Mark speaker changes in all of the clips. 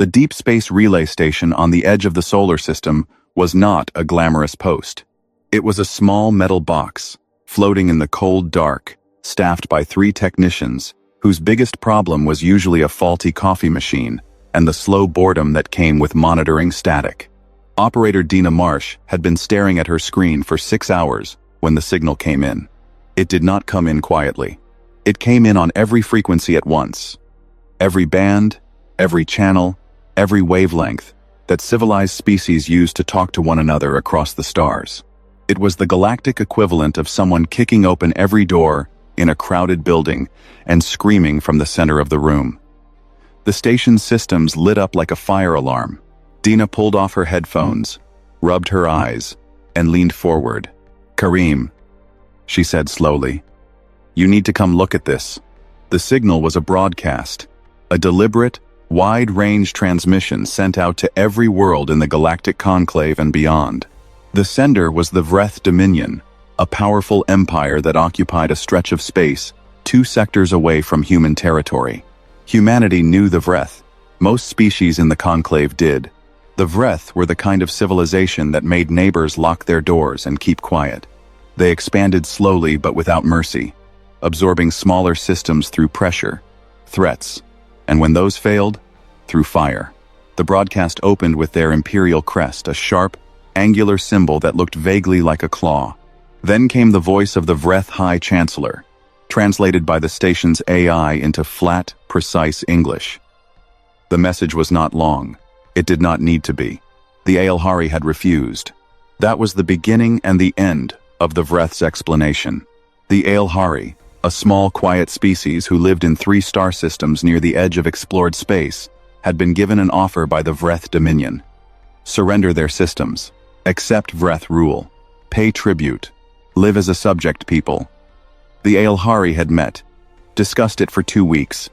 Speaker 1: The deep space relay station on the edge of the solar system was not a glamorous post. It was a small metal box, floating in the cold dark, staffed by 3 technicians, whose biggest problem was usually a faulty coffee machine and the slow boredom that came with monitoring static. Operator Dina Marsh had been staring at her screen for 6 hours when the signal came in. It did not come in quietly. It came in on every frequency at once. Every band, every channel, every wavelength that civilized species used to talk to one another across the stars. It was the galactic equivalent of someone kicking open every door in a crowded building and screaming from the center of the room. The station's systems lit up like a fire alarm. Dina pulled off her headphones, rubbed her eyes, and leaned forward. "Kareem," she said slowly, "you need to come look at this." The signal was a broadcast, a deliberate, wide-range transmission sent out to every world in the galactic conclave and beyond. The sender was the Vreth Dominion, a powerful empire that occupied a stretch of space 2 sectors away from human territory. Humanity knew the Vreth. Most species in the conclave did. The Vreth were the kind of civilization that made neighbors lock their doors and keep quiet. They expanded slowly but without mercy, absorbing smaller systems through pressure, threats, and when those failed, through fire. The broadcast opened with their imperial crest, a sharp, angular symbol that looked vaguely like a claw. Then came the voice of the Vreth High Chancellor, translated by the station's AI into flat, precise English. The message was not long. It did not need to be. The Aelhari had refused. That was the beginning and the end of the Vreth's explanation. The Aelhari, a small, quiet species who lived in 3 star systems near the edge of explored space, had been given an offer by the Vreth Dominion. Surrender their systems, accept Vreth rule, pay tribute, live as a subject people. The Aelhari had met, discussed it for 2 weeks,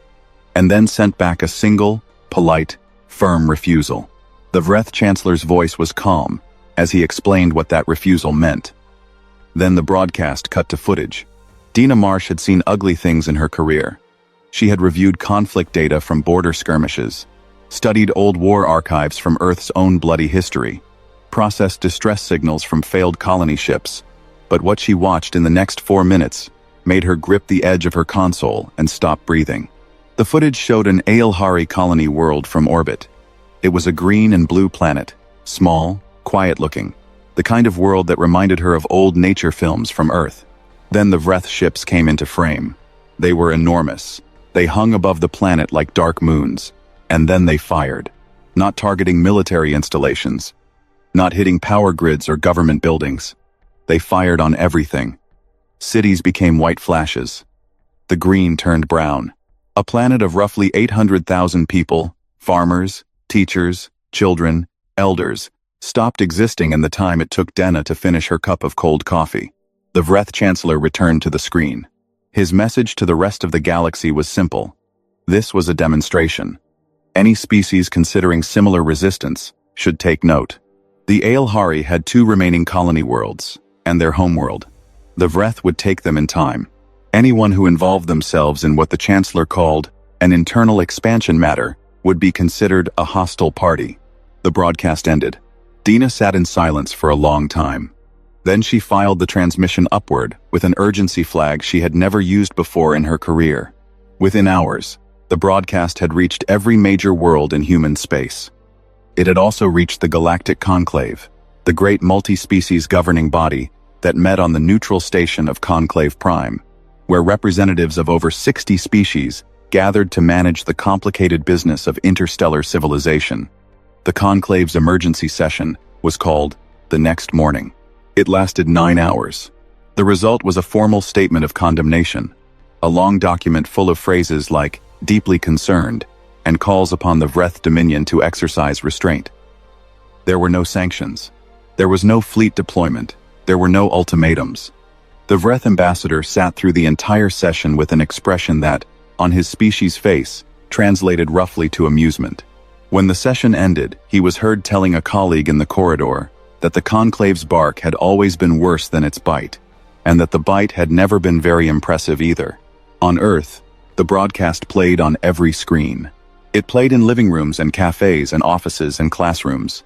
Speaker 1: and then sent back a single, polite, firm refusal. The Vreth Chancellor's voice was calm as he explained what that refusal meant. Then the broadcast cut to footage. Dina Marsh had seen ugly things in her career. She had reviewed conflict data from border skirmishes, studied old war archives from Earth's own bloody history, processed distress signals from failed colony ships. But what she watched in the next 4 minutes made her grip the edge of her console and stop breathing. The footage showed an Aelhari colony world from orbit. It was a green and blue planet, small, quiet-looking, the kind of world that reminded her of old nature films from Earth. Then the Vreth ships came into frame. They were enormous. They hung above the planet like dark moons. And then they fired, not targeting military installations, not hitting power grids or government buildings. They fired on everything. Cities became white flashes. The green turned brown. A planet of roughly 800,000 people, farmers, teachers, children, elders, stopped existing in the time it took Dina to finish her cup of cold coffee. The Vreth Chancellor returned to the screen. His message to the rest of the galaxy was simple. This was a demonstration. Any species considering similar resistance should take note. The Aelhari had 2 remaining colony worlds, and their homeworld. The Vreth would take them in time. Anyone who involved themselves in what the Chancellor called an internal expansion matter would be considered a hostile party. The broadcast ended. Dina sat in silence for a long time. Then she filed the transmission upward with an urgency flag she had never used before in her career. Within hours, the broadcast had reached every major world in human space. It had also reached the Galactic Conclave, the great multi-species governing body that met on the neutral station of Conclave Prime, where representatives of over 60 species gathered to manage the complicated business of interstellar civilization. The Conclave's emergency session was called the next morning. It lasted 9 hours. The result was a formal statement of condemnation, a long document full of phrases like deeply concerned, and calls upon the Vreth Dominion to exercise restraint. There were no sanctions. There was no fleet deployment. There were no ultimatums. The Vreth ambassador sat through the entire session with an expression that, on his species' face, translated roughly to amusement. When the session ended, he was heard telling a colleague in the corridor that the Conclave's bark had always been worse than its bite, and that the bite had never been very impressive either. On Earth, the broadcast played on every screen. It played in living rooms and cafes and offices and classrooms.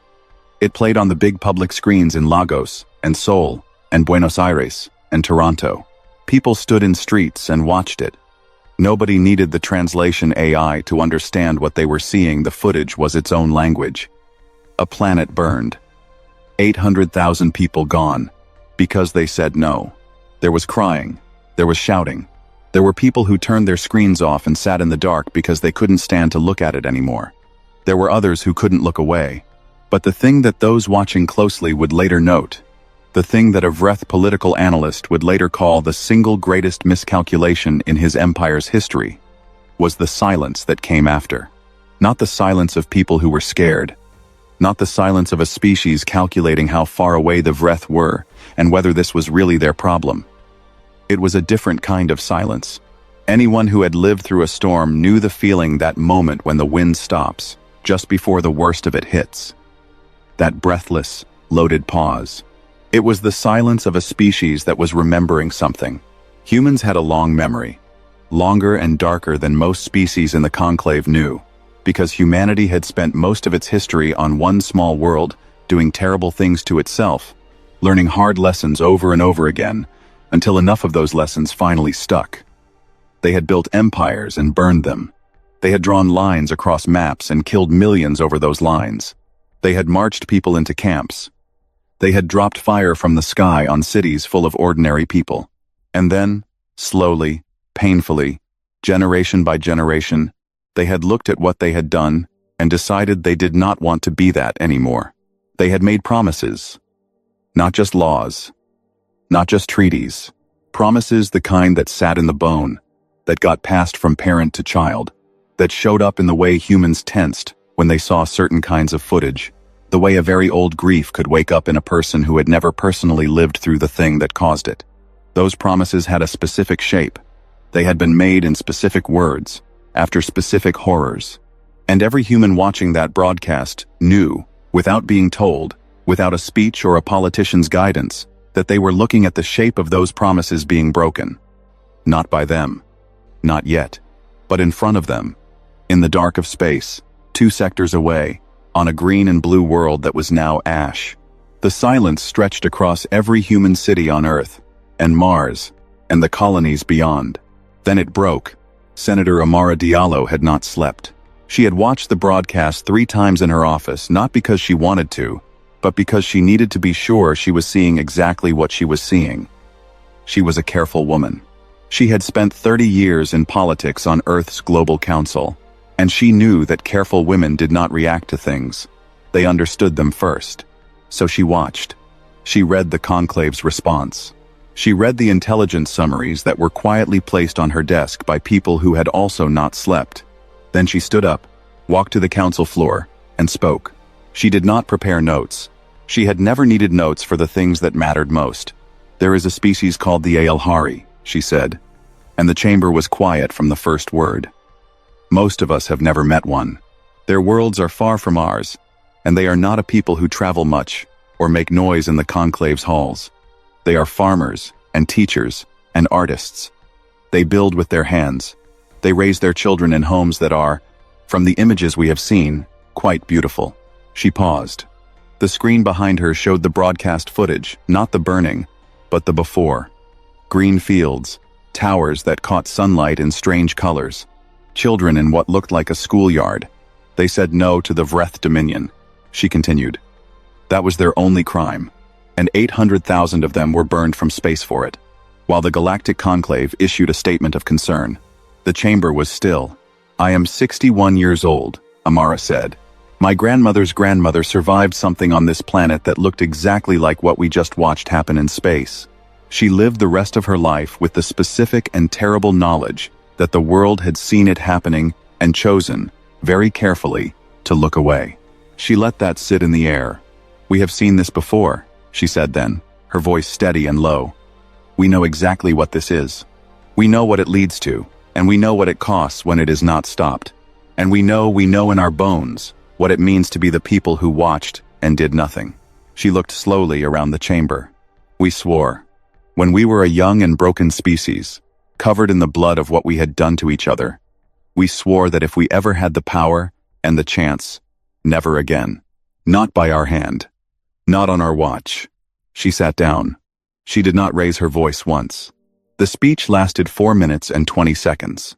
Speaker 1: It played on the big public screens in Lagos and Seoul and Buenos Aires and Toronto. People stood in streets and watched it. Nobody needed the translation AI to understand what they were seeing. The footage was its own language. A planet burned. 800,000 people gone. Because they said no. There was crying. There was shouting. There were people who turned their screens off and sat in the dark because they couldn't stand to look at it anymore. There were others who couldn't look away. But the thing that those watching closely would later note, the thing that a Vreth political analyst would later call the single greatest miscalculation in his empire's history, was the silence that came after. Not the silence of people who were scared. Not the silence of a species calculating how far away the Vreth were and whether this was really their problem. It was a different kind of silence. Anyone who had lived through a storm knew the feeling, that moment when the wind stops, just before the worst of it hits. That breathless, loaded pause. It was the silence of a species that was remembering something. Humans had a long memory, longer and darker than most species in the conclave knew, because humanity had spent most of its history on one small world, doing terrible things to itself, learning hard lessons over and over again, until enough of those lessons finally stuck. They had built empires and burned them. They had drawn lines across maps and killed millions over those lines. They had marched people into camps. They had dropped fire from the sky on cities full of ordinary people. And then, slowly, painfully, generation by generation, they had looked at what they had done and decided they did not want to be that anymore. They had made promises. Not just laws. Not just treaties. Promises the kind that sat in the bone, that got passed from parent to child, that showed up in the way humans tensed when they saw certain kinds of footage, the way a very old grief could wake up in a person who had never personally lived through the thing that caused it. Those promises had a specific shape. They had been made in specific words, after specific horrors. And every human watching that broadcast knew, without being told, without a speech or a politician's guidance, that they were looking at the shape of those promises being broken. Not by them. Not yet. But in front of them. In the dark of space, 2 sectors away, on a green and blue world that was now ash. The silence stretched across every human city on Earth, and Mars, and the colonies beyond. Then it broke. Senator Amara Diallo had not slept. She had watched the broadcast 3 times in her office, not because she wanted to, but because she needed to be sure she was seeing exactly what she was seeing. She was a careful woman. She had spent 30 years in politics on Earth's Global Council, and she knew that careful women did not react to things. They understood them first. So she watched. She read the conclave's response. She read the intelligence summaries that were quietly placed on her desk by people who had also not slept. Then she stood up, walked to the council floor, and spoke. She did not prepare notes. She had never needed notes for the things that mattered most. "There is a species called the Aelhari," she said, and the chamber was quiet from the first word. "Most of us have never met one. Their worlds are far from ours, and they are not a people who travel much or make noise in the conclave's halls. They are farmers and teachers and artists. They build with their hands. They raise their children in homes that are, from the images we have seen, quite beautiful." She paused. The screen behind her showed the broadcast footage, not the burning, but the before. Green fields, towers that caught sunlight in strange colors, children in what looked like a schoolyard. They said no to the Vreth dominion. She continued. That was their only crime, and 800,000 of them were burned from space for it. While the Galactic Conclave issued a statement of concern, the chamber was still. "I am 61 years old," Amara said. "My grandmother's grandmother survived something on this planet that looked exactly like what we just watched happen in space. She lived the rest of her life with the specific and terrible knowledge that the world had seen it happening and chosen, very carefully, to look away. She let that sit in the air. We have seen this before," she said then, her voice steady and low. "We know exactly what this is. We know what it leads to, and we know what it costs when it is not stopped. And we know in our bones what it means to be the people who watched and did nothing." She looked slowly around the chamber. "We swore. When we were a young and broken species, covered in the blood of what we had done to each other, We swore that if we ever had the power and the chance, never again. Not by our hand. Not on our watch. She sat down. She did not raise her voice once. The speech lasted 4 minutes and 20 seconds.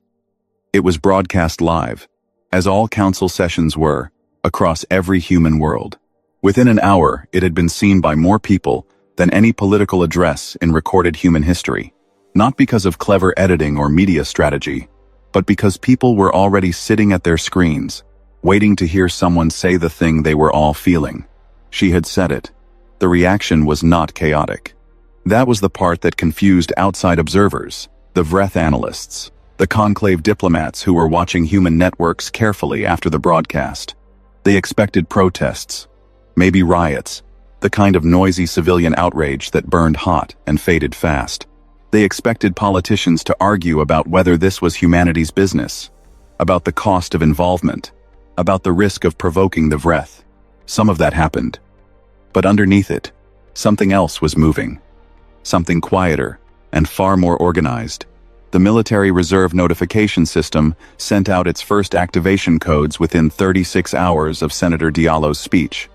Speaker 1: It was broadcast live, as all council sessions were, across every human world. Within an hour, it had been seen by more people than any political address in recorded human history. Not because of clever editing or media strategy, but because people were already sitting at their screens, waiting to hear someone say the thing they were all feeling. She had said it. The reaction was not chaotic. That was the part that confused outside observers, the Vreth analysts, the conclave diplomats who were watching human networks carefully after the broadcast. They expected protests, maybe riots, the kind of noisy civilian outrage that burned hot and faded fast. They expected politicians to argue about whether this was humanity's business, about the cost of involvement, about the risk of provoking the Vreth. Some of that happened. But underneath it, something else was moving. Something quieter and far more organized. The military reserve notification system sent out its first activation codes within 36 hours of Senator Diallo's speech.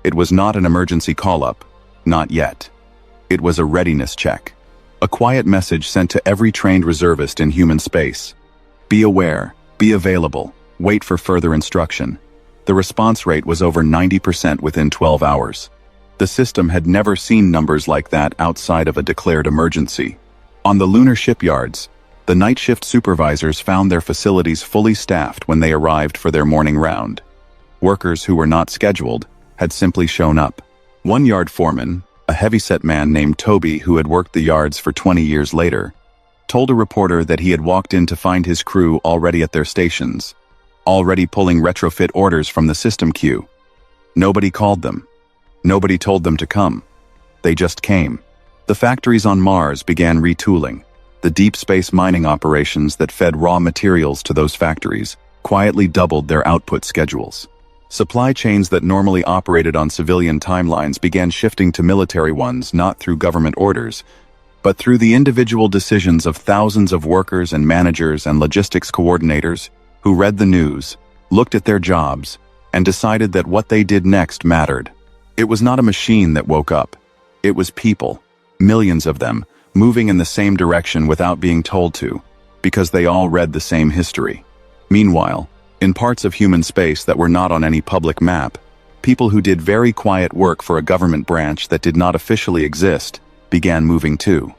Speaker 1: It was not an emergency call-up, not yet. It was a readiness check. A quiet message sent to every trained reservist in human space. Be aware, be available, wait for further instruction. The response rate was over 90% within 12 hours. The system had never seen numbers like that outside of a declared emergency. On the lunar shipyards, the night shift supervisors found their facilities fully staffed when they arrived for their morning round. Workers who were not scheduled had simply shown up. One yard foreman, a heavyset man named Toby who had worked the yards for 20 years later, told a reporter that he had walked in to find his crew already at their stations, already pulling retrofit orders from the system queue. Nobody called them. Nobody told them to come. They just came. The factories on Mars began retooling. The deep space mining operations that fed raw materials to those factories quietly doubled their output schedules. Supply chains that normally operated on civilian timelines began shifting to military ones, not through government orders, but through the individual decisions of thousands of workers and managers and logistics coordinators who read the news, looked at their jobs, and decided that what they did next mattered. It was not a machine that woke up. It was people, millions of them, moving in the same direction without being told to, because they all read the same history. Meanwhile, in parts of human space that were not on any public map, people who did very quiet work for a government branch that did not officially exist began moving too.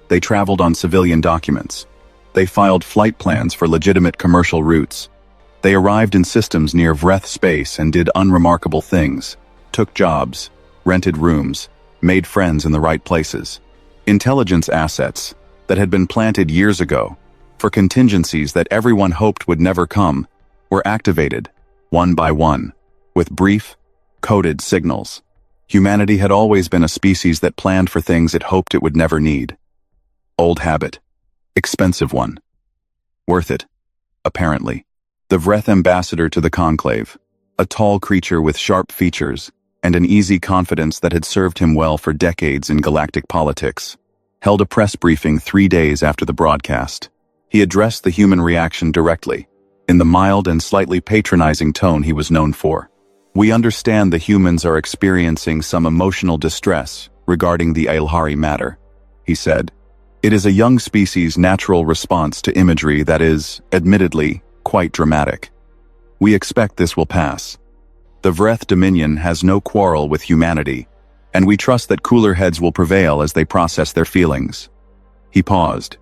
Speaker 1: They traveled on civilian documents. They filed flight plans for legitimate commercial routes. They arrived in systems near Vreth space and did unremarkable things, took jobs, rented rooms, made friends in the right places. Intelligence assets that had been planted years ago for contingencies that everyone hoped would never come were activated, one by one, with brief, coded signals. Humanity had always been a species that planned for things it hoped it would never need. Old habit. Expensive one. Worth it, apparently. The Vreth ambassador to the conclave, a tall creature with sharp features and an easy confidence that had served him well for decades in galactic politics, held a press briefing 3 days after the broadcast. He addressed the human reaction directly, in the mild and slightly patronizing tone he was known for. We understand the humans are experiencing some emotional distress regarding the Ailhari matter, he said. It is a young species' natural response to imagery that is, admittedly, quite dramatic. We expect this will pass. The Vreth Dominion has no quarrel with humanity, and we trust that cooler heads will prevail as they process their feelings. He paused,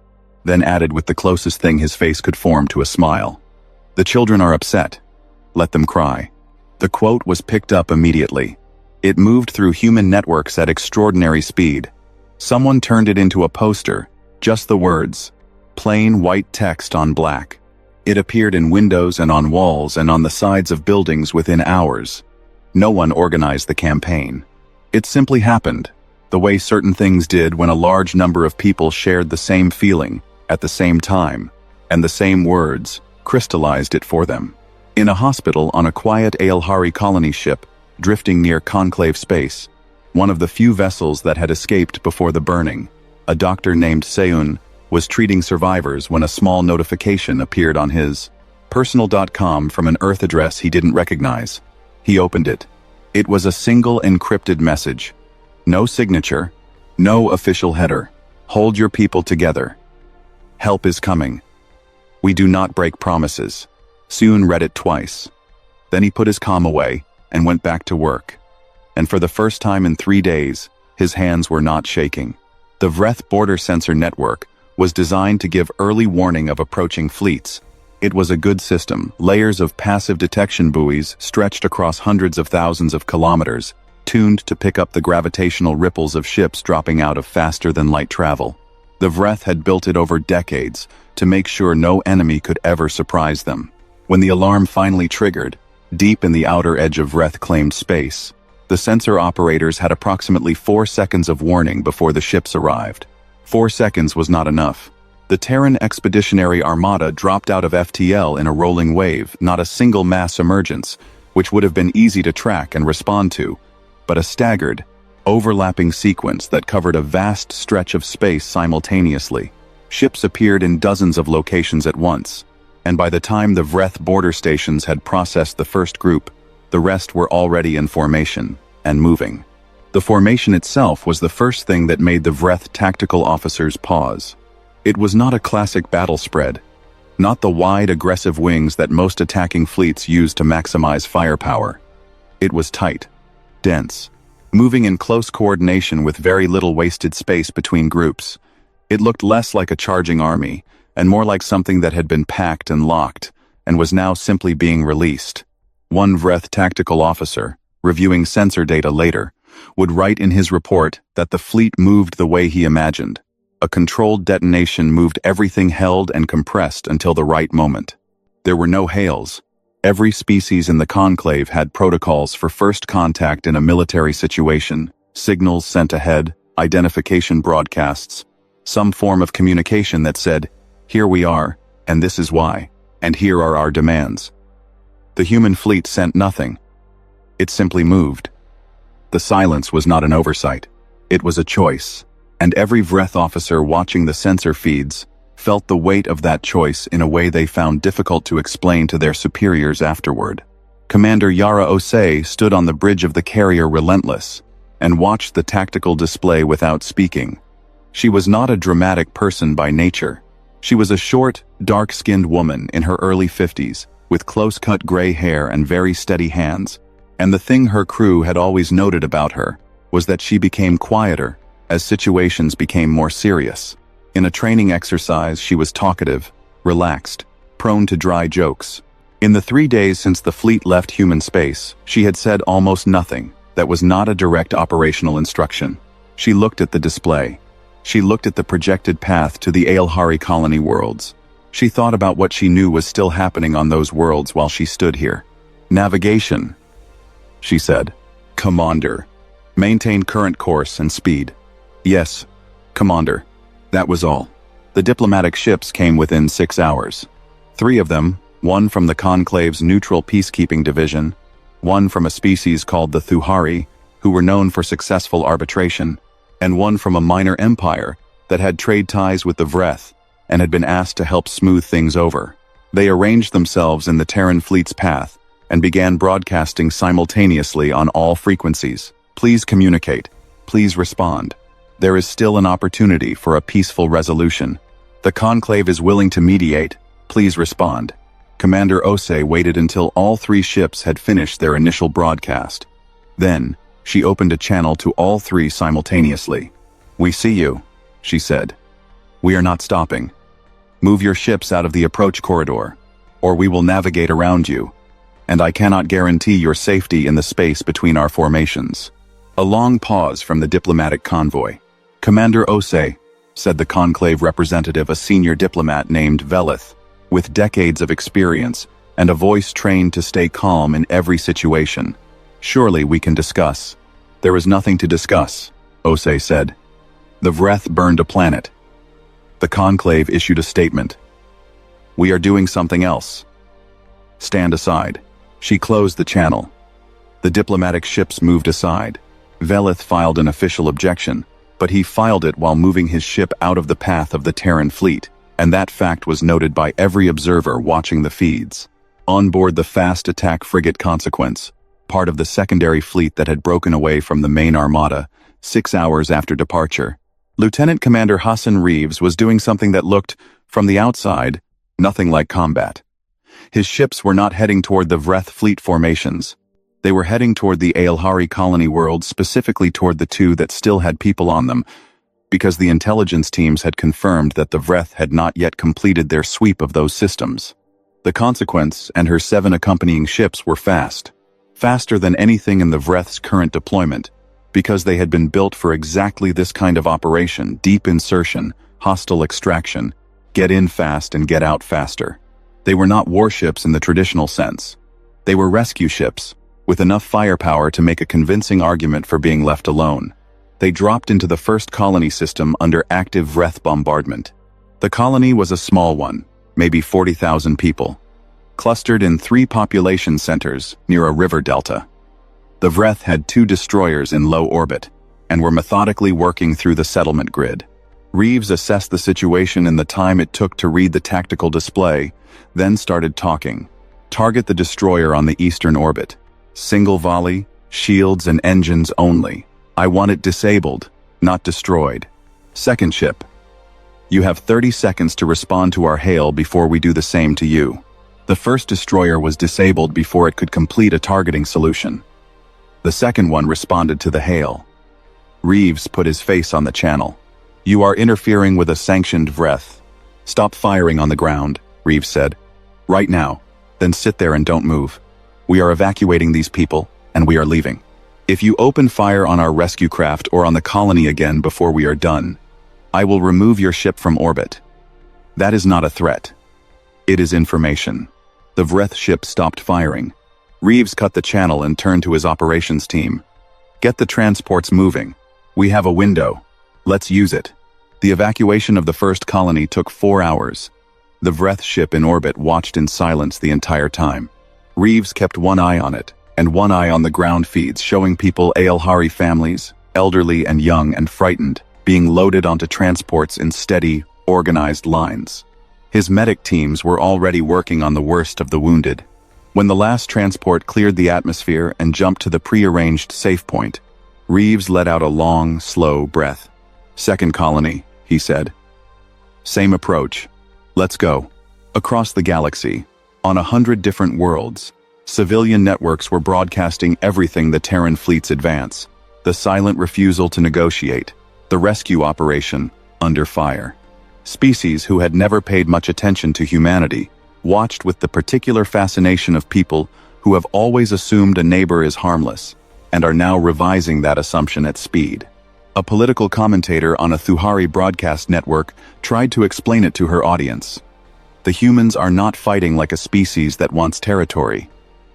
Speaker 1: then added with the closest thing his face could form to a smile. The children are upset. Let them cry. The quote was picked up immediately. It moved through human networks at extraordinary speed. Someone turned it into a poster, just the words, plain white text on black. It appeared in windows and on walls and on the sides of buildings within hours. No one organized the campaign. It simply happened, the way certain things did when a large number of people shared the same feeling, at the same time, and the same words crystallized it for them. In a hospital on a quiet Ailhari colony ship, drifting near conclave space, one of the few vessels that had escaped before the burning, a doctor named Seun was treating survivors when a small notification appeared on his personal.com from an Earth address he didn't recognize. He opened it. It was a single encrypted message. No signature, no official header. Hold your people together. Help is coming. We do not break promises. Soon read it twice. Then he put his comm away and went back to work. And for the first time in 3 days, his hands were not shaking. The Vreth border sensor network was designed to give early warning of approaching fleets. It was a good system, layers of passive detection buoys stretched across hundreds of thousands of kilometers, tuned to pick up the gravitational ripples of ships dropping out of faster-than-light travel. The Vreth had built it over decades to make sure no enemy could ever surprise them. When the alarm finally triggered, deep in the outer edge of Vreth-claimed space, the sensor operators had approximately 4 seconds of warning before the ships arrived. 4 seconds was not enough. The Terran Expeditionary Armada dropped out of FTL in a rolling wave, not a single mass emergence, which would have been easy to track and respond to, but a staggered, overlapping sequence that covered a vast stretch of space simultaneously. Ships appeared in dozens of locations at once, and by the time the Vreth border stations had processed the first group, the rest were already in formation and moving. The formation itself was the first thing that made the Vreth tactical officers pause. It was not a classic battle spread, not the wide, aggressive wings that most attacking fleets use to maximize firepower. It was tight, dense, moving in close coordination with very little wasted space between groups. It looked less like a charging army, and more like something that had been packed and locked, and was now simply being released. One Vreth tactical officer, reviewing sensor data later, would write in his report that the fleet moved the way he imagined. A controlled detonation moved everything held and compressed until the right moment. There were no hails. Every species in the conclave had protocols for first contact in a military situation, signals sent ahead, identification broadcasts, some form of communication that said, "Here we are, and this is why, and here are our demands." The human fleet sent nothing. It simply moved. The silence was not an oversight. It was a choice. And every Vreth officer watching the sensor feeds felt the weight of that choice in a way they found difficult to explain to their superiors afterward. Commander Yara Osei stood on the bridge of the carrier Relentless and watched the tactical display without speaking. She was not a dramatic person by nature. She was a short, dark-skinned woman in her early 50s, with close-cut gray hair and very steady hands. And the thing her crew had always noted about her was that she became quieter as situations became more serious. In a training exercise, she was talkative, relaxed, prone to dry jokes. In the 3 days since the fleet left human space, she had said almost nothing that was not a direct operational instruction. She looked at the display. She looked at the projected path to the Aelhari colony worlds. She thought about what she knew was still happening on those worlds while she stood here. "Navigation," she said. "Commander. Maintain current course and speed." "Yes, Commander." That was all. The diplomatic ships came within 6 hours. 3 of them, one from the Conclave's neutral peacekeeping division, one from a species called the Thuhari, who were known for successful arbitration, and one from a minor empire that had trade ties with the Vreth and had been asked to help smooth things over. They arranged themselves in the Terran fleet's path and began broadcasting simultaneously on all frequencies. "Please communicate. Please respond. There is still an opportunity for a peaceful resolution. The Conclave is willing to mediate. Please respond." Commander Osei waited until all 3 ships had finished their initial broadcast. Then, she opened a channel to all 3 simultaneously. "We see you," she said. "We are not stopping. Move your ships out of the approach corridor, or we will navigate around you, and I cannot guarantee your safety in the space between our formations." A long pause from the diplomatic convoy. "Commander Osei," said the Conclave representative, a senior diplomat named Velith, with decades of experience and a voice trained to stay calm in every situation. "Surely we can discuss." "There is nothing to discuss," Osei said. "The Vreth burned a planet." The Conclave issued a statement. "We are doing something else. Stand aside." She closed the channel. The diplomatic ships moved aside. Velith filed an official objection, but he filed it while moving his ship out of the path of the Terran fleet. and that fact was noted by every observer watching the feeds. On board the fast attack frigate Consequence, part of the secondary fleet that had broken away from the main armada, 6 hours after departure, Lieutenant Commander Hassan Reeves was doing something that looked, from the outside, nothing like combat. His ships were not heading toward the Vreth fleet formations. They were heading toward the Aelhari colony world, specifically toward the two that still had people on them, because the intelligence teams had confirmed that the Vreth had not yet completed their sweep of those systems. The Consequence and her 7 accompanying ships were fast. Faster than anything in the Vreth's current deployment, because they had been built for exactly this kind of operation: deep insertion, hostile extraction, get in fast and get out faster. They were not warships in the traditional sense. They were rescue ships, with enough firepower to make a convincing argument for being left alone. They dropped into the first colony system under active Vreth bombardment. The colony was a small one, maybe 40,000 people, clustered in 3 population centers near a river delta. The Vreth had 2 destroyers in low orbit, and were methodically working through the settlement grid. Reeves assessed the situation in the time it took to read the tactical display, then started talking. Target the destroyer on the eastern orbit. Single volley, shields and engines only. I want it disabled, not destroyed. Second ship. You have 30 seconds to respond to our hail before we do the same to you. The first destroyer was disabled before it could complete a targeting solution. The second one responded to the hail. Reeves put his face on the channel. You are interfering with a sanctioned Vreth. Stop firing on the ground, Reeves said. Right now. Then sit there and don't move. We are evacuating these people, and we are leaving. If you open fire on our rescue craft or on the colony again before we are done, I will remove your ship from orbit. That is not a threat. It is information. The Vreth ship stopped firing. Reeves cut the channel and turned to his operations team. Get the transports moving. We have a window. Let's use it. The evacuation of the first colony took 4 hours. The Vreth ship in orbit watched in silence the entire time. Reeves kept one eye on it, and one eye on the ground feeds showing people, Aelhari families, elderly and young and frightened, being loaded onto transports in steady, organized lines. His medic teams were already working on the worst of the wounded. When the last transport cleared the atmosphere and jumped to the pre-arranged safe point, Reeves let out a long, slow breath. Second colony, he said. Same approach. Let's go. Across the galaxy, on 100 different worlds, civilian networks were broadcasting everything: the Terran fleet's advance, the silent refusal to negotiate, the rescue operation, under fire. Species who had never paid much attention to humanity watched with the particular fascination of people who have always assumed a neighbor is harmless, and are now revising that assumption at speed. A political commentator on a Thuhari broadcast network tried to explain it to her audience. The humans are not fighting like a species that wants territory,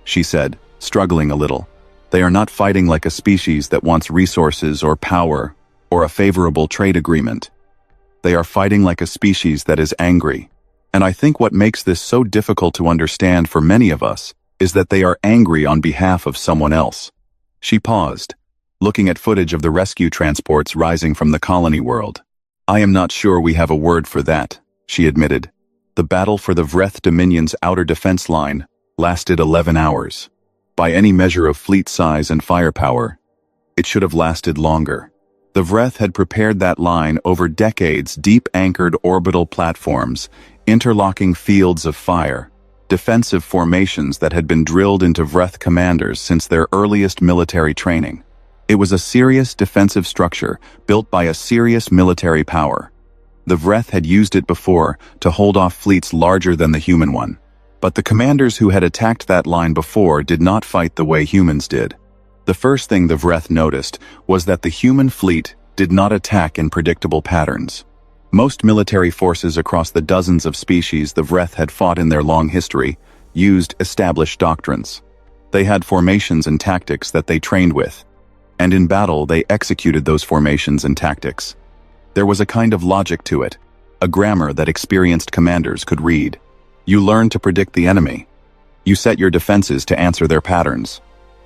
Speaker 1: she said, struggling a little. They are not fighting like a species that wants resources or power or a favorable trade agreement. They are fighting like a species that is angry. And I think what makes this so difficult to understand for many of us is that they are angry on behalf of someone else. She paused, looking at footage of the rescue transports rising from the colony world. I am not sure we have a word for that, she admitted. The battle for the Vreth Dominion's outer defense line lasted 11 hours. By any measure of fleet size and firepower, it should have lasted longer. The Vreth had prepared that line over decades: deep-anchored orbital platforms, interlocking fields of fire, defensive formations that had been drilled into Vreth commanders since their earliest military training. It was a serious defensive structure built by a serious military power. The Vreth had used it before to hold off fleets larger than the human one. But the commanders who had attacked that line before did not fight the way humans did. The first thing the Vreth noticed was that the human fleet did not attack in predictable patterns. Most military forces across the dozens of species the Vreth had fought in their long history used established doctrines. They had formations and tactics that they trained with, and in battle they executed those formations and tactics. There was a kind of logic to it, a grammar that experienced commanders could read. You learn to predict the enemy. You set your defenses to answer their patterns.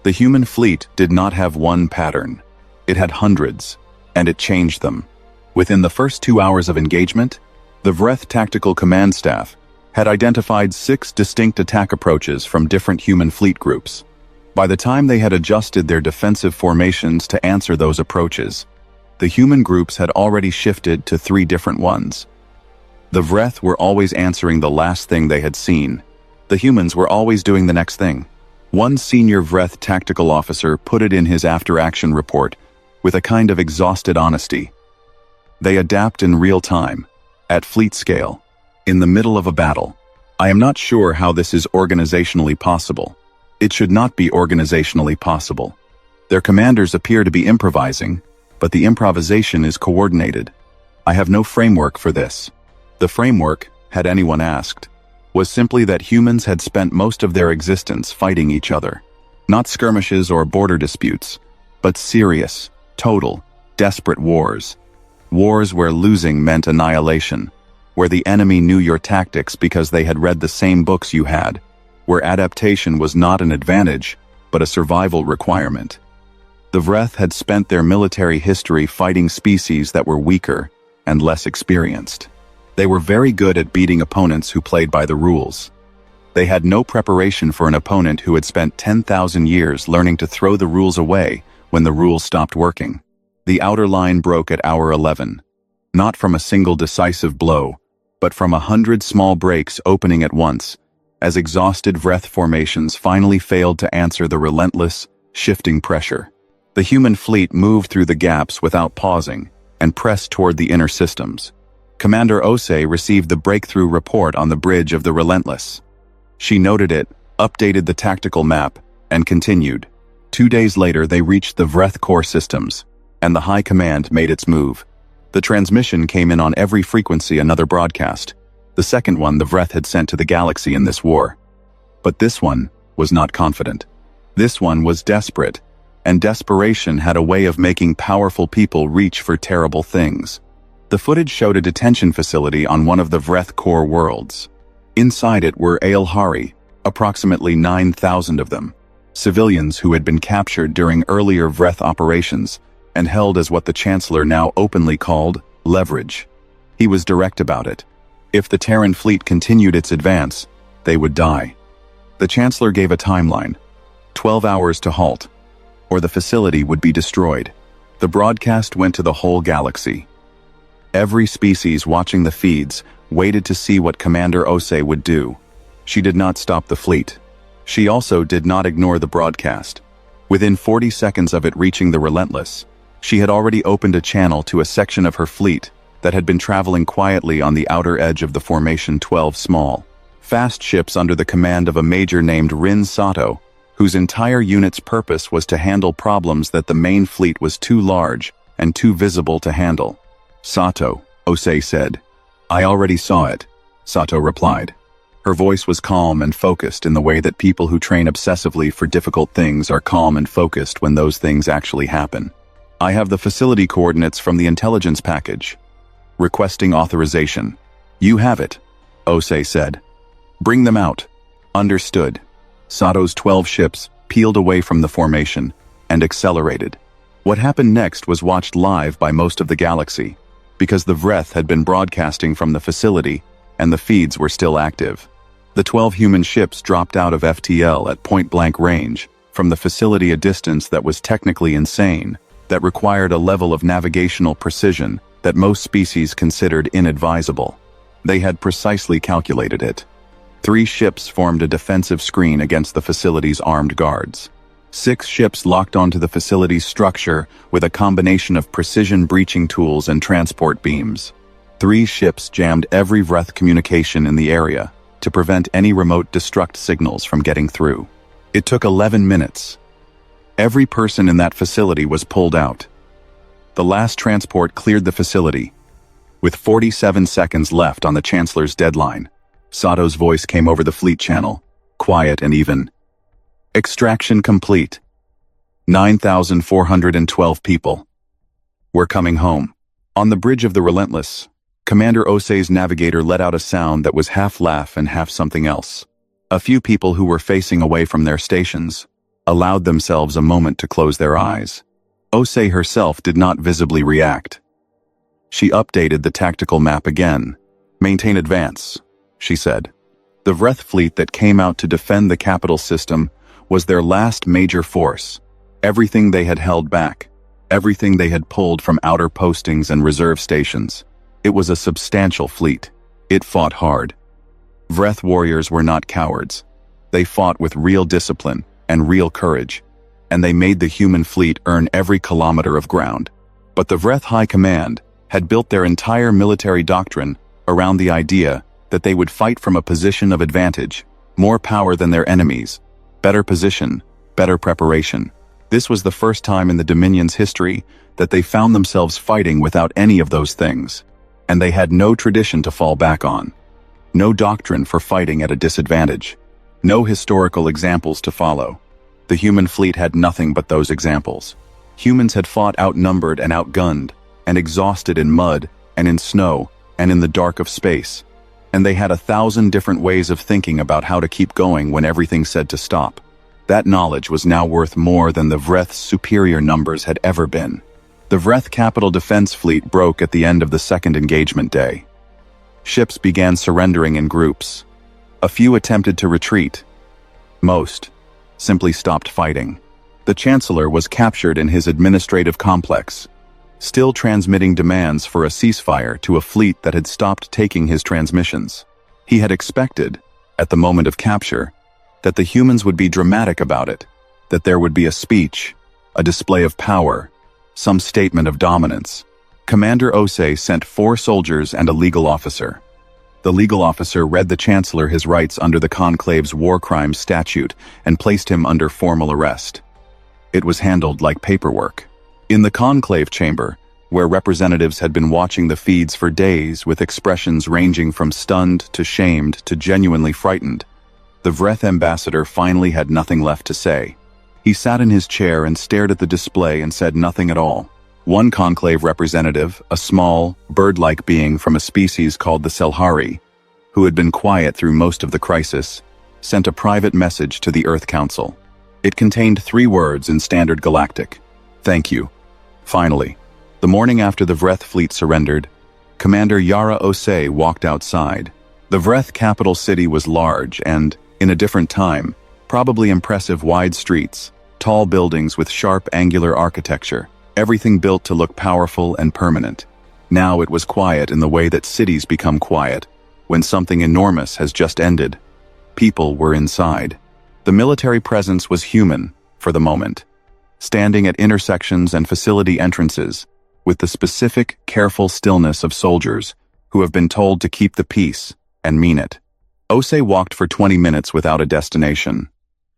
Speaker 1: The human fleet did not have one pattern. It had hundreds, and it changed them. Within the first 2 hours of engagement, The Vreth Tactical Command Staff had identified 6 distinct attack approaches from different human fleet groups. By the time they had adjusted their defensive formations to answer those approaches, the human groups had already shifted to 3 different ones. The Vreth were always answering the last thing they had seen. The humans were always doing the next thing. One senior Vreth tactical officer put it in his after-action report with a kind of exhausted honesty. They adapt in real time, at fleet scale, in the middle of a battle. I am not sure how this is organizationally possible. It should not be organizationally possible. Their commanders appear to be improvising, but the improvisation is coordinated. I have no framework for this. The framework, had anyone asked, was simply that humans had spent most of their existence fighting each other. Not skirmishes or border disputes, but serious, total, desperate wars. Wars where losing meant annihilation, where the enemy knew your tactics because they had read the same books you had, where adaptation was not an advantage, but a survival requirement. The Vreth had spent their military history fighting species that were weaker and less experienced. They were very good at beating opponents who played by the rules. They had no preparation for an opponent who had spent 10,000 years learning to throw the rules away when the rules stopped working. The outer line broke at hour 11, not from a single decisive blow, but from 100 small breaks opening at once, as exhausted Vreth formations finally failed to answer the relentless, shifting pressure. The human fleet moved through the gaps without pausing and pressed toward the inner systems. Commander Ose received the breakthrough report on the bridge of the Relentless. She noted it, updated the tactical map, and continued. 2 days later they reached the Vreth core systems, and the High Command made its move. The transmission came in on every frequency another broadcast, the second one the Vreth had sent to the galaxy in this war. But this one was not confident. This one was desperate, and desperation had a way of making powerful people reach for terrible things. The footage showed a detention facility on one of the Vreth core worlds. Inside it were Aelhari, approximately 9,000 of them, civilians who had been captured during earlier Vreth operations and held as what the Chancellor now openly called leverage. He was direct about it. If the Terran fleet continued its advance, they would die. The Chancellor gave a timeline, 12 hours to halt, or the facility would be destroyed. The broadcast went to the whole galaxy. Every species watching the feeds waited to see what Commander Ose would do. She did not stop the fleet. She also did not ignore the broadcast. Within 40 seconds of it reaching the Relentless, she had already opened a channel to a section of her fleet that had been traveling quietly on the outer edge of the Formation 12 Small. Fast ships under the command of a major named Rin Sato, whose entire unit's purpose was to handle problems that the main fleet was too large and too visible to handle. Sato, Ose said. I already saw it, Sato replied. Her voice was calm and focused in the way that people who train obsessively for difficult things are calm and focused when those things actually happen. I have the facility coordinates from the intelligence package. Requesting authorization. You have it, Ose said. Bring them out. Understood. Sato's 12 ships peeled away from the formation and accelerated. What happened next was watched live by most of the galaxy, because the Vreth had been broadcasting from the facility and the feeds were still active. The 12 human ships dropped out of FTL at point-blank range from the facility, a distance that was technically insane, that required a level of navigational precision that most species considered inadvisable. They had precisely calculated it. 3 ships formed a defensive screen against the facility's armed guards. 6 ships locked onto the facility's structure with a combination of precision breaching tools and transport beams. 3 ships jammed every Vreth communication in the area to prevent any remote destruct signals from getting through. It took 11 minutes. Every person in that facility was pulled out. The last transport cleared the facility. With 47 seconds left on the Chancellor's deadline, Sato's voice came over the fleet channel, quiet and even. Extraction complete. 9,412 people. We're coming home. On the bridge of the Relentless, Commander Ose's navigator let out a sound that was half laugh and half something else. A few people who were facing away from their stations allowed themselves a moment to close their eyes. Ose herself did not visibly react. She updated the tactical map again, Maintain advance, she said. The Vreth fleet that came out to defend the capital system was their last major force. Everything they had held back, everything they had pulled from outer postings and reserve stations. It was a substantial fleet. It fought hard. Vreth warriors were not cowards. They fought with real discipline and real courage, and they made the human fleet earn every kilometer of ground. But the Vreth High Command had built their entire military doctrine around the idea that they would fight from a position of advantage, more power than their enemies, better position, better preparation. This was the first time in the Dominion's history that they found themselves fighting without any of those things, and they had no tradition to fall back on. No doctrine for fighting at a disadvantage. No historical examples to follow. The human fleet had nothing but those examples. Humans had fought outnumbered and outgunned, and exhausted in mud, and in snow, and in the dark of space. And they had 1,000 different ways of thinking about how to keep going when everything said to stop. That knowledge was now worth more than the Vreth's superior numbers had ever been. The Vreth Capital Defense Fleet broke at the end of the second engagement day. Ships began surrendering in groups. A few attempted to retreat. Most simply stopped fighting. The Chancellor was captured in his administrative complex, still transmitting demands for a ceasefire to a fleet that had stopped taking his transmissions. He had expected, at the moment of capture, that the humans would be dramatic about it, that there would be a speech, a display of power, some statement of dominance. Commander Ose sent 4 soldiers and a legal officer. The legal officer read the Chancellor his rights under the Conclave's war crimes statute and placed him under formal arrest. It was handled like paperwork. In the Conclave chamber, where representatives had been watching the feeds for days with expressions ranging from stunned to shamed to genuinely frightened, the Vreth ambassador finally had nothing left to say. He sat in his chair and stared at the display and said nothing at all. One Conclave representative, a small, bird-like being from a species called the Selhari, who had been quiet through most of the crisis, sent a private message to the Earth Council. It contained 3 words in Standard Galactic. Thank you. Finally, the morning after the Vreth fleet surrendered, Commander Yara Ose walked outside. The Vreth capital city was large and, in a different time, probably impressive wide streets, tall buildings with sharp angular architecture, everything built to look powerful and permanent. Now it was quiet in the way that cities become quiet, when something enormous has just ended. People were inside. The military presence was human, for the moment, standing at intersections and facility entrances, with the specific, careful stillness of soldiers who have been told to keep the peace and mean it. Ose walked for 20 minutes without a destination.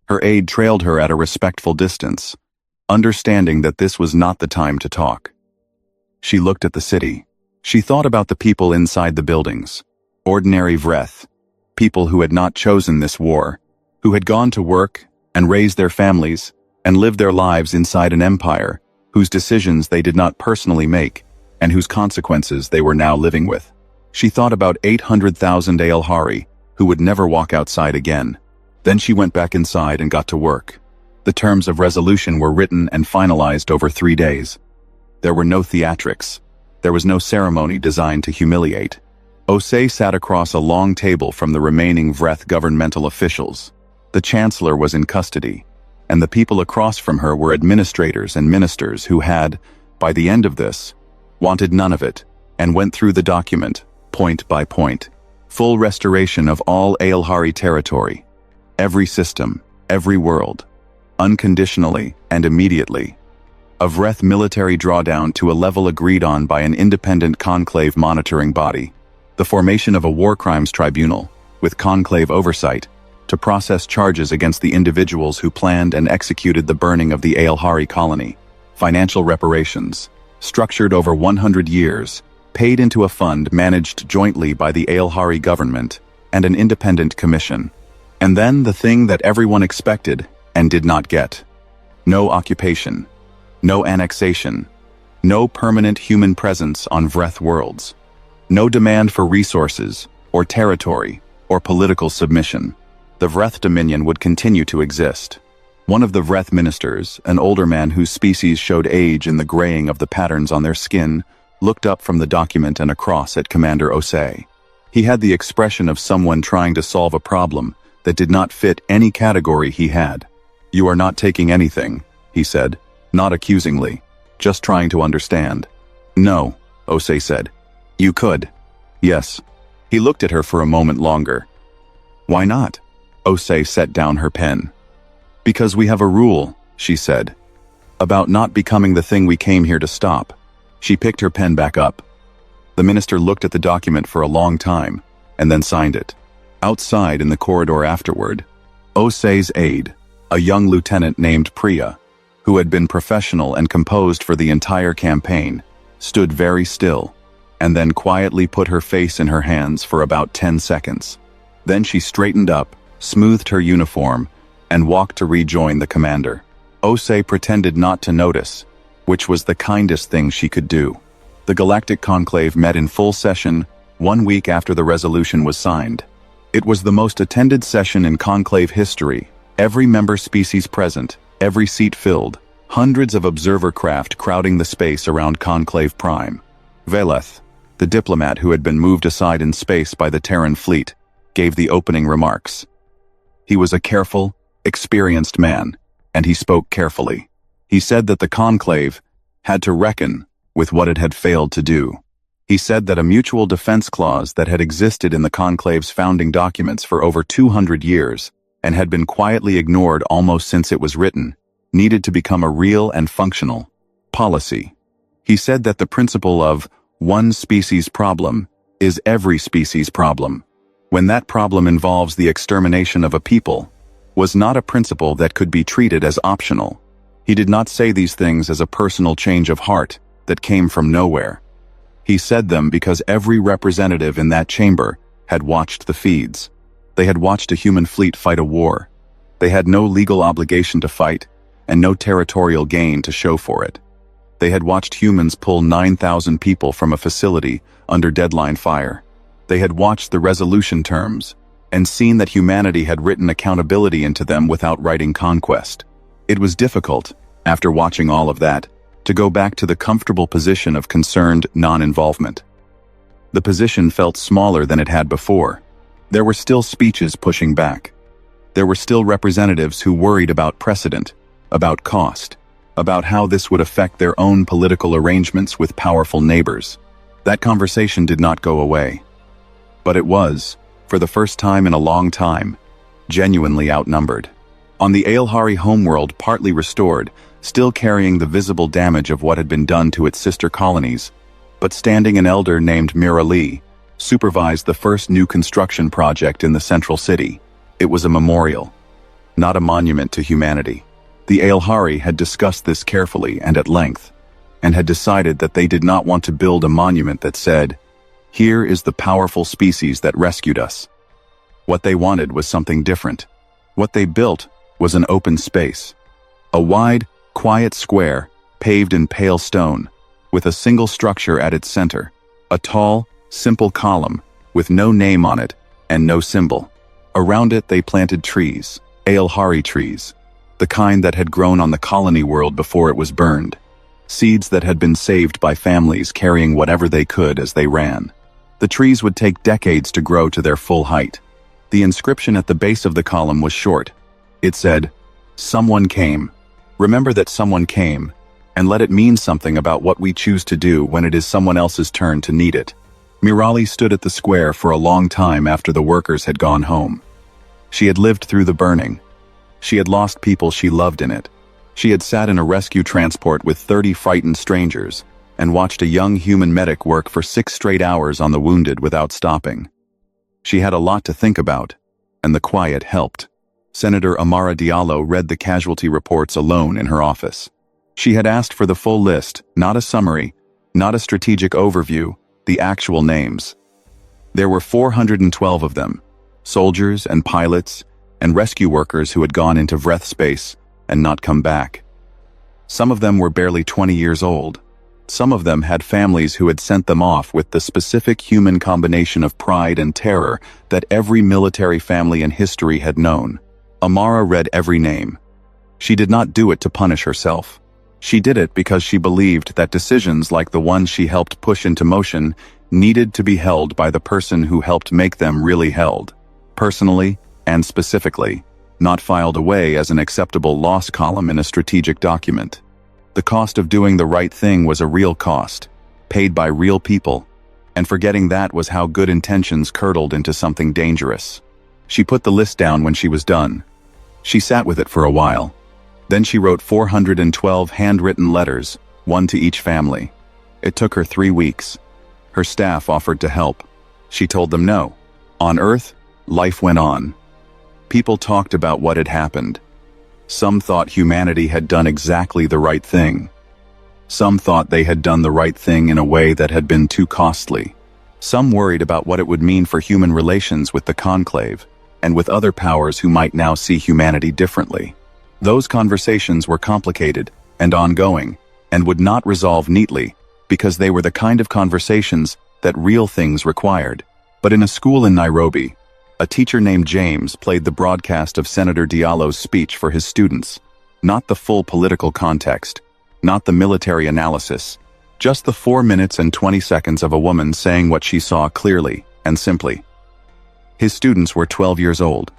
Speaker 1: Her aide trailed her at a respectful distance, understanding that this was not the time to talk. She looked at the city. She thought about the people inside the buildings. Ordinary Vreth, people who had not chosen this war, who had gone to work and raised their families and lived their lives inside an empire whose decisions they did not personally make and whose consequences they were now living with. She thought about 800,000 Aelhari who would never walk outside again. Then she went back inside and got to work. The terms of resolution were written and finalized over 3 days. There were no theatrics. There was no ceremony designed to humiliate. Ose sat across a long table from the remaining Vreth governmental officials. The Chancellor was in custody, and the people across from her were administrators and ministers who had, by the end of this, wanted none of it, and went through the document, point by point. Full restoration of all Aelhari territory. Every system, every world. Unconditionally and immediately. A Vreth military drawdown to a level agreed on by an independent conclave monitoring body. The formation of a war crimes tribunal, with conclave oversight, to process charges against the individuals who planned and executed the burning of the Aelhari colony. Financial reparations, structured over 100 years, paid into a fund managed jointly by the Aelhari government and an independent commission. And then the thing that everyone expected and did not get. No occupation, no annexation, no permanent human presence on Vreth worlds. No demand for resources, or territory, or political submission. The Vreth Dominion would continue to exist. One of the Vreth ministers, an older man whose species showed age in the graying of the patterns on their skin, looked up from the document and across at Commander Ose. He had the expression of someone trying to solve a problem that did not fit any category he had. "You are not taking anything," he said, not accusingly, just trying to understand. "No," Osei said. "You could." "Yes." He looked at her for a moment longer. "Why not?" Osei set down her pen. "Because we have a rule," she said, "about not becoming the thing we came here to stop." She picked her pen back up. The minister looked at the document for a long time, and then signed it. Outside in the corridor afterward, Osei's aide, a young lieutenant named Priya, who had been professional and composed for the entire campaign, stood very still, and then quietly put her face in her hands for about 10 seconds. Then she straightened up, smoothed her uniform, and walked to rejoin the commander. Osei pretended not to notice, which was the kindest thing she could do. The Galactic Conclave met in full session 1 week after the resolution was signed. It was the most attended session in Conclave history, every member species present, every seat filled, hundreds of observer craft crowding the space around Conclave Prime. Veleth, the diplomat who had been moved aside in space by the Terran fleet, gave the opening remarks. He was a careful, experienced man, and he spoke carefully. He said that the Conclave had to reckon with what it had failed to do. He said that a mutual defense clause that had existed in the Conclave's founding documents for over 200 years and had been quietly ignored almost since it was written, needed to become a real and functional policy. He said that the principle of one species problem is every species problem, when that problem involves the extermination of a people, was not a principle that could be treated as optional. He did not say these things as a personal change of heart that came from nowhere. He said them because every representative in that chamber had watched the feeds. They had watched a human fleet fight a war. They had no legal obligation to fight and no territorial gain to show for it. They had watched humans pull 9,000 people from a facility under deadline fire. They had watched the resolution terms and seen that humanity had written accountability into them without writing conquest. It was difficult, after watching all of that, to go back to the comfortable position of concerned non-involvement. The position felt smaller than it had before. There were still speeches pushing back. There were still representatives who worried about precedent, about cost, about how this would affect their own political arrangements with powerful neighbors. That conversation did not go away. But it was, for the first time in a long time, genuinely outnumbered. On the Aelhari homeworld partly restored, still carrying the visible damage of what had been done to its sister colonies, but standing an elder named Mirali, supervised the first new construction project in the central city. It was a memorial, not a monument to humanity. The Aelhari had discussed this carefully and at length, and had decided that they did not want to build a monument that said, "Here is the powerful species that rescued us." What they wanted was something different. What they built was an open space. A wide, quiet square, paved in pale stone, with a single structure at its center. A tall, simple column, with no name on it, and no symbol. Around it they planted trees, Aelhari trees, the kind that had grown on the colony world before it was burned. Seeds that had been saved by families carrying whatever they could as they ran. The trees would take decades to grow to their full height. The inscription at the base of the column was short. It said, "Someone came. Remember that someone came, and let it mean something about what we choose to do when it is someone else's turn to need it." Mirali stood at the square for a long time after the workers had gone home. She had lived through the burning. She had lost people she loved in it. She had sat in a rescue transport with 30 frightened strangers and watched a young human medic work for 6 straight hours on the wounded without stopping. She had a lot to think about, and the quiet helped. Senator Amara Diallo read the casualty reports alone in her office. She had asked for the full list, not a summary, not a strategic overview, the actual names. There were 412 of them, soldiers and pilots and rescue workers who had gone into Vreth space and not come back. Some of them were barely 20 years old. Some of them had families who had sent them off with the specific human combination of pride and terror that every military family in history had known. Amara read every name. She did not do it to punish herself. She did it because she believed that decisions like the one she helped push into motion needed to be held by the person who helped make them really held, personally and specifically, not filed away as an acceptable loss column in a strategic document. The cost of doing the right thing was a real cost, paid by real people, and forgetting that was how good intentions curdled into something dangerous. She put the list down when she was done. She sat with it for a while. Then she wrote 412 handwritten letters, one to each family. It took her 3 weeks. Her staff offered to help. She told them no. On Earth, life went on. People talked about what had happened. Some thought humanity had done exactly the right thing. Some thought they had done the right thing in a way that had been too costly. Some worried about what it would mean for human relations with the Conclave, and with other powers who might now see humanity differently. Those conversations were complicated and ongoing, and would not resolve neatly, because they were the kind of conversations that real things required. But in a school in Nairobi, a teacher named James played the broadcast of Senator Diallo's speech for his students. Not the full political context, not the military analysis, just the 4 minutes and 20 seconds of a woman saying what she saw clearly and simply. His students were 12 years old.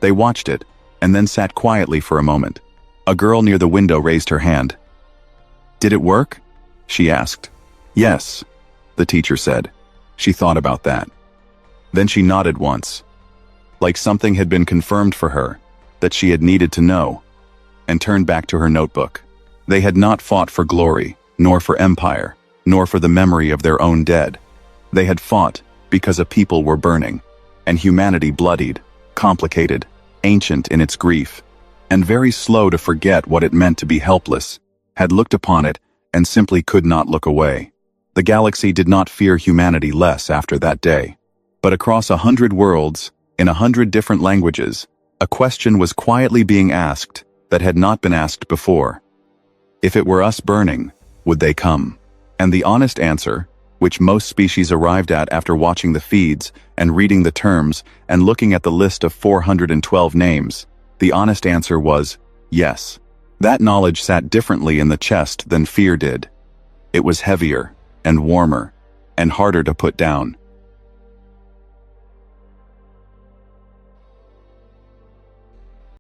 Speaker 1: They watched it, and then sat quietly for a moment. A girl near the window raised her hand. "Did it work?" she asked. "Yes," the teacher said. She thought about that. Then she nodded once, like something had been confirmed for her, that she had needed to know, and turned back to her notebook. They had not fought for glory, nor for empire, nor for the memory of their own dead. They had fought because a people were burning, and humanity bloodied, complicated, ancient in its grief, and very slow to forget what it meant to be helpless, had looked upon it and simply could not look away. The galaxy did not fear humanity less after that day. But across 100 worlds, in 100 different languages, a question was quietly being asked that had not been asked before. If it were us burning, would they come? And the honest answer, which most species arrived at after watching the feeds and reading the terms and looking at the list of 412 names, the honest answer was yes. That knowledge sat differently in the chest than fear did. It was heavier and warmer and harder to put down.